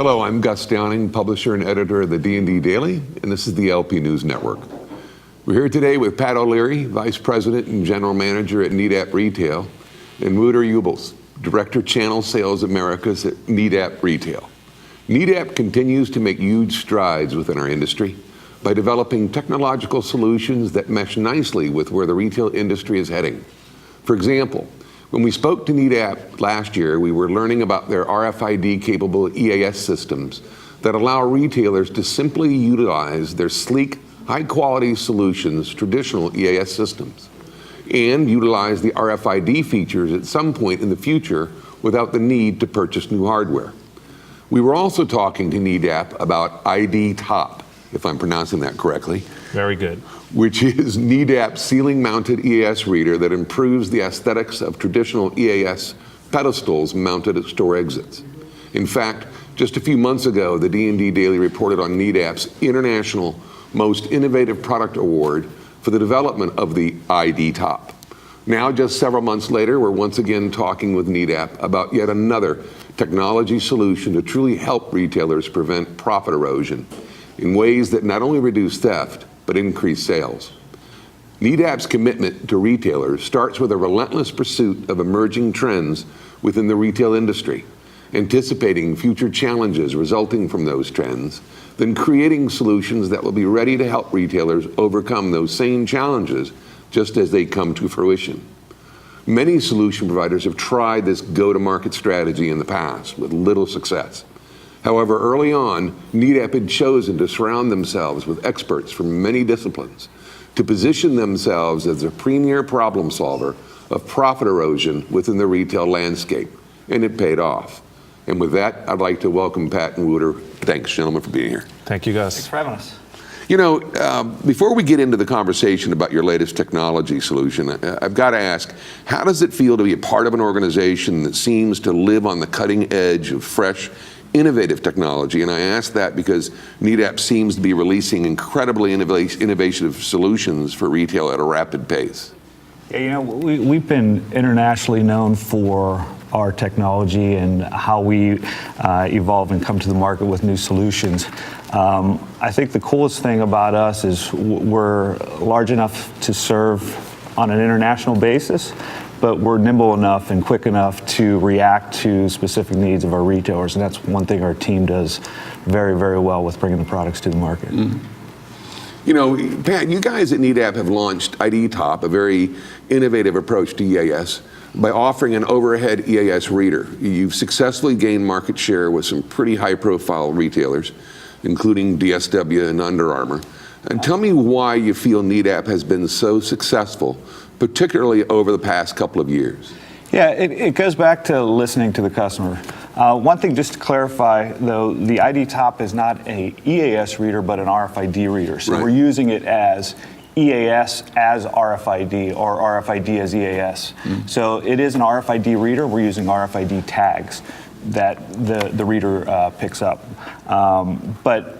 Hello, I'm Gus Downing, publisher and editor of the D&D Daily, and this is the LP News Network. We're here today with Pat O'Leary, Vice President and General Manager at Nedap Retail, and Wouter Ubbels, Director Channel Sales Americas at Nedap Retail. Nedap continues to make huge strides within our industry by developing technological solutions that mesh nicely with where the retail industry is heading. For example, when we spoke to Nedap last year, we were learning about their RFID-capable EAS systems that allow retailers to simply utilize their sleek, high-quality solutions, traditional EAS systems, and utilize the RFID features at some point in the future without the need to purchase new hardware. We were also talking to Nedap about ID Top, if I'm pronouncing that correctly. Very good. Which is Nedap's ceiling-mounted EAS reader that improves the aesthetics of traditional EAS pedestals mounted at store exits. In fact, just a few months ago, the D&D Daily reported on Nedap's International Most Innovative Product Award for the development of the ID Top. Now, just several months later, we're once again talking with Nedap about yet another technology solution to truly help retailers prevent profit erosion in ways that not only reduce theft, but increase sales. Nedap's commitment to retailers starts with a relentless pursuit of emerging trends within the retail industry, anticipating future challenges resulting from those trends, then creating solutions that will be ready to help retailers overcome those same challenges just as they come to fruition. Many solution providers have tried this go-to-market strategy in the past with little success. However, early on, Nedap had chosen to surround themselves with experts from many disciplines to position themselves as a premier problem solver of profit erosion within the retail landscape, and it paid off. And with that, I'd like to welcome Pat and Wouter. Thanks, gentlemen, for being here. Thank you, Gus. Thanks for having us. You know, before we get into the conversation about your latest technology solution, I've got to ask, how does it feel to be a part of an organization that seems to live on the cutting edge of fresh, innovative technology? And I ask that because Nedap seems to be releasing incredibly innovative solutions for retail at a rapid pace. Yeah, you know, we've been internationally known for our technology and how we evolve and come to the market with new solutions. I think the coolest thing about us is we're large enough to serve on an international basis, but we're nimble enough and quick enough to react to specific needs of our retailers, and that's one thing our team does very, very well with bringing the products to the market. Mm-hmm. You know, Pat, you guys at Nedap have launched ID Top, a very innovative approach to EAS, by offering an overhead EAS reader. You've successfully gained market share with some pretty high-profile retailers, including DSW and Under Armour. And tell me why you feel Nedap has been so successful, particularly over the past couple of years. Yeah, it goes back to listening to the customer. One thing just to clarify, though, the ID Top is not an EAS reader, but an RFID reader. So right. We're using it as EAS as RFID or RFID as EAS. Mm. So it is an RFID reader. We're using RFID tags that the reader picks up. But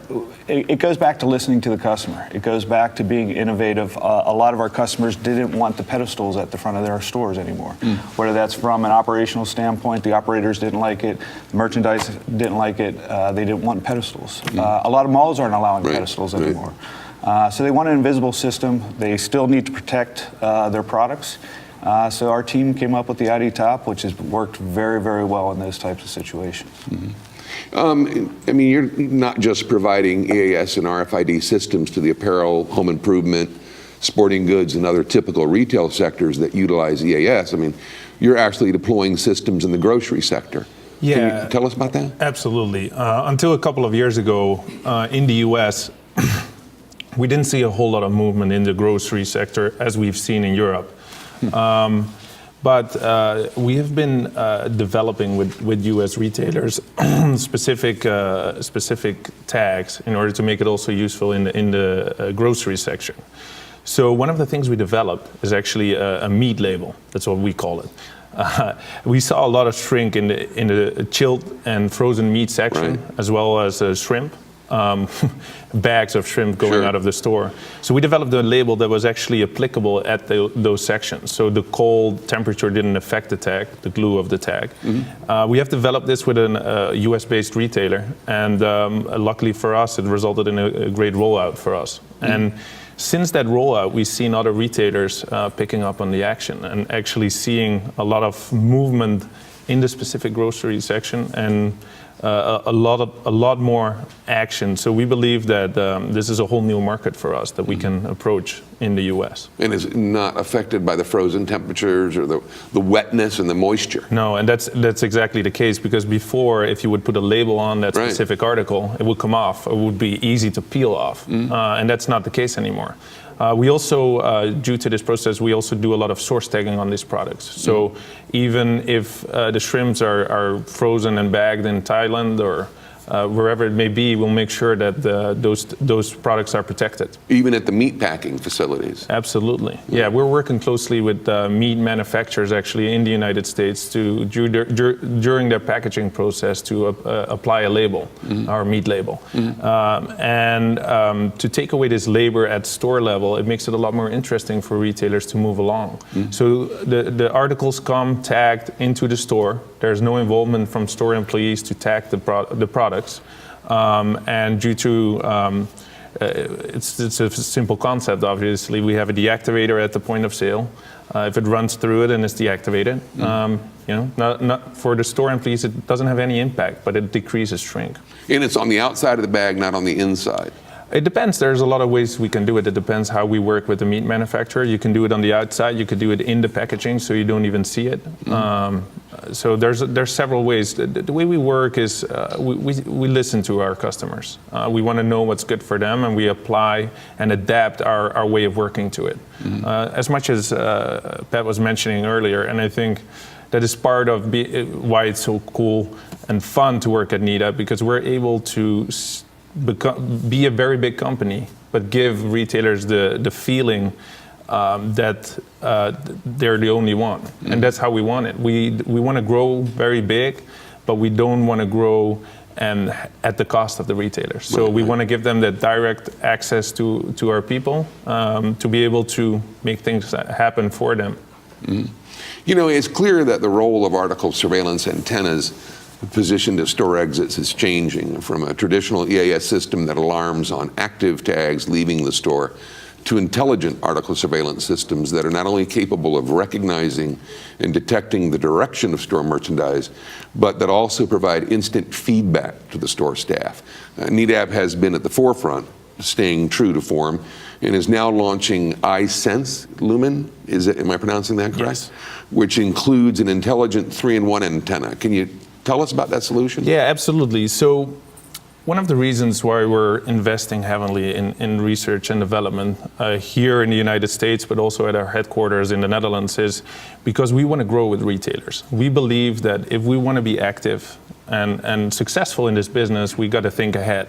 it goes back to listening to the customer. It goes back to being innovative. A lot of our customers didn't want the pedestals at the front of their stores anymore. Mm. Whether that's from an operational standpoint, the operators didn't like it, merchandise didn't like it, they didn't want pedestals. Mm. A lot of malls aren't allowing right. pedestals anymore. Right. So they want an invisible system. They still need to protect their products. So our team came up with the ID Top, which has worked very, very well in those types of situations. Mm-hmm. I mean, you're not just providing EAS and RFID systems to the apparel, home improvement, sporting goods, and other typical retail sectors that utilize EAS. I mean, you're actually deploying systems in the grocery sector. Yeah. Can you tell us about that? Absolutely. Until a couple of years ago, in the US, we didn't see a whole lot of movement in the grocery sector as we've seen in Europe. But we have been developing with U.S. retailers specific tags in order to make it also useful in the grocery section. So one of the things we developed is actually a meat label. That's what we call it. We saw a lot of shrink in the chilled and frozen meat section, right. as well as shrimp. bags of shrimp going out of the store. So we developed a label that was actually applicable at those sections. So the cold temperature didn't affect the tag, the glue of the tag. We have developed this with a US-based retailer, and luckily for us, it resulted in a great rollout for us. And since that rollout, we've seen other retailers picking up on the action and actually seeing a lot of movement in the specific grocery section, and a lot more action. So we believe that this is a whole new market for us that we can approach in the U.S. And is not affected by the frozen temperatures or the wetness and the moisture. No, and that's exactly the case, because before, if you would put a label on that specific article, it would come off. It would be easy to peel off, and that's not the case anymore. We also, due to this process, we also do a lot of source tagging on these products. So even if the shrimps are frozen and bagged in Thailand or wherever it may be, we'll make sure that those products are protected. Even at the meat packing facilities? Absolutely. Yeah, we're working closely with meat manufacturers actually in the United States to during their packaging process to apply a label, our meat label. And to take away this labor at store level, it makes it a lot more interesting for retailers to move along. So the articles come tagged into the store. There's no involvement from store employees to tag the products. And due to it's a simple concept, obviously. We have a deactivator at the point of sale. If it runs through it and it's deactivated, not for the store employees, it doesn't have any impact, but it decreases shrink. And it's on the outside of the bag, not on the inside. It depends. There's a lot of ways we can do it. It depends how we work with the meat manufacturer. You can do it on the outside. You could do it in the packaging, so you don't even see it. So there's several ways. The way we work is we listen to our customers. We want to know what's good for them, and we apply and adapt our way of working to it. As much as Pat was mentioning earlier, and I think that is part of why it's so cool and fun to work at Nedap, because we're able to be a very big company, but give retailers the feeling that they're the only one. And that's how we want it. We want to grow very big, but we don't want to grow and at the cost of the retailers. So we want to give them that direct access to our people to be able to make things happen for them. You know, it's clear that the role of article surveillance antennas positioned at store exits is changing from a traditional EAS system that alarms on active tags leaving the store to intelligent article surveillance systems that are not only capable of recognizing and detecting the direction of store merchandise, but that also provide instant feedback to the store staff. Nedap has been at the forefront, staying true to form, and is now launching iSense Lumen. Am I pronouncing that correct? Yes. Which includes an intelligent 3-in-1 antenna. Can you tell us about that solution? Yeah, absolutely. So one of the reasons why we're investing heavily in research and development here in the United States, but also at our headquarters in the Netherlands, is because we want to grow with retailers. We believe that if we want to be active and successful in this business, we got to think ahead,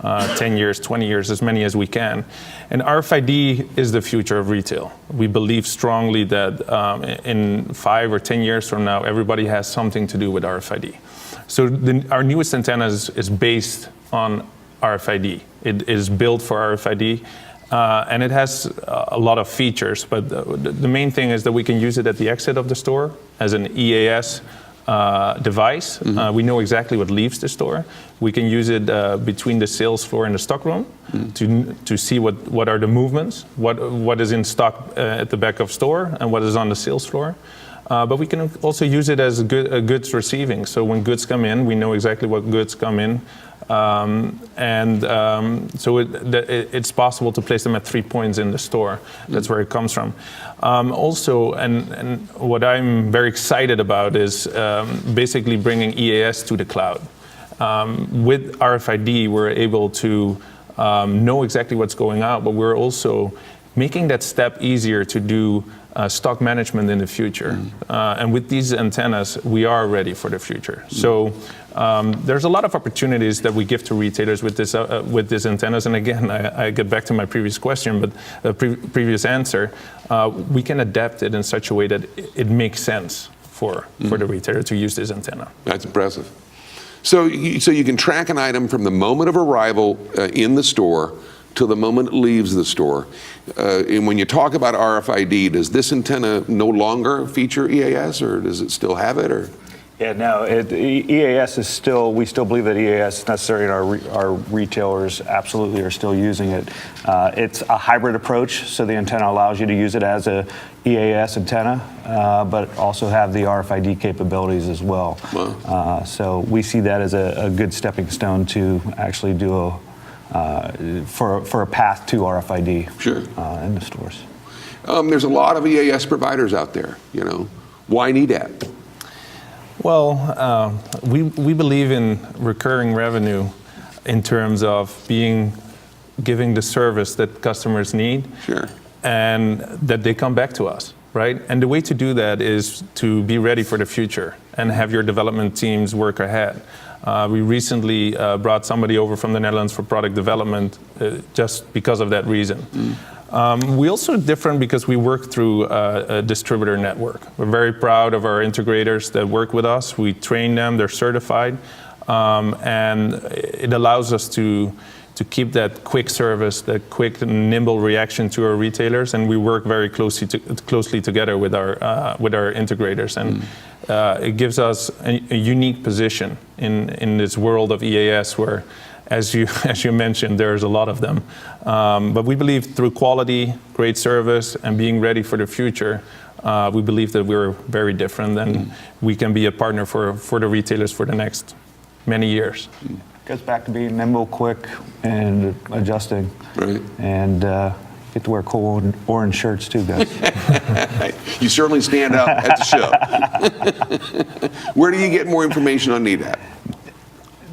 10 years, 20 years, as many as we can. And RFID is the future of retail. We believe strongly that in 5 or 10 years from now, everybody has something to do with RFID. So our newest antenna is based on RFID. It is built for RFID, and it has a lot of features, but the main thing is that we can use it at the exit of the store as an EAS device. We know exactly what leaves the store. We can use it between the sales floor and the stock room to see what are the movements, what is in stock at the back of store and what is on the sales floor. But we can also use it as goods receiving. So when goods come in, we know exactly what goods come in. So it's possible to place them at 3 points in the store. That's where it comes from. Also, and what I'm very excited about is basically bringing EAS to the cloud. With RFID, we're able to know exactly what's going out, but we're also making that step easier to do stock management in the future. And with these antennas, we are ready for the future. So there's a lot of opportunities that we give to retailers with these antennas. And again, I get back to my previous question, but previous answer. We can adapt it in such a way that it makes sense for the retailer to use this antenna. That's impressive. So you can track an item from the moment of arrival in the store till the moment it leaves the store. And when you talk about RFID, does this antenna no longer feature EAS, or does it still have it? Or? Yeah, no, EAS is still, we still believe that EAS is necessary, and our retailers absolutely are still using it. It's a hybrid approach, so the antenna allows you to use it as a EAS antenna, but also have the RFID capabilities as well. Wow. So we see that as a good stepping stone to actually do for a path to RFID. Sure. In the stores. There's a lot of EAS providers out there, you know. Why Nedap? Well, we believe in recurring revenue in terms of giving the service that customers need. Sure. And that they come back to us, right? And the way to do that is to be ready for the future and have your development teams work ahead. We recently brought somebody over from the Netherlands for product development just because of that reason. We also are different because we work through a distributor network. We're very proud of our integrators that work with us. We train them, they're certified, and it allows us to keep that quick service, that quick and nimble reaction to our retailers, and we work very closely together with our integrators, and it gives us a unique position in this world of EAS, where, as you mentioned, there's a lot of them. But we believe through quality, great service, and being ready for the future, we believe that we're very different, and we can be a partner for the retailers for the next many years. Goes back to being nimble, quick, and adjusting. Right. And get to wear cool orange shirts too, guys. You certainly stand out at the show. Where do you get more information on Nedap?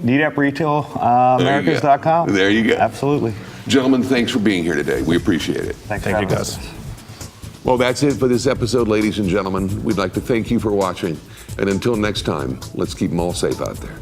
Nedap Retail Americas.com. There you go. Absolutely. Gentlemen, thanks for being here today. We appreciate it. Thank you, guys. Well, that's it for this episode, ladies and gentlemen. We'd like to thank you for watching. And until next time, let's keep them all safe out there.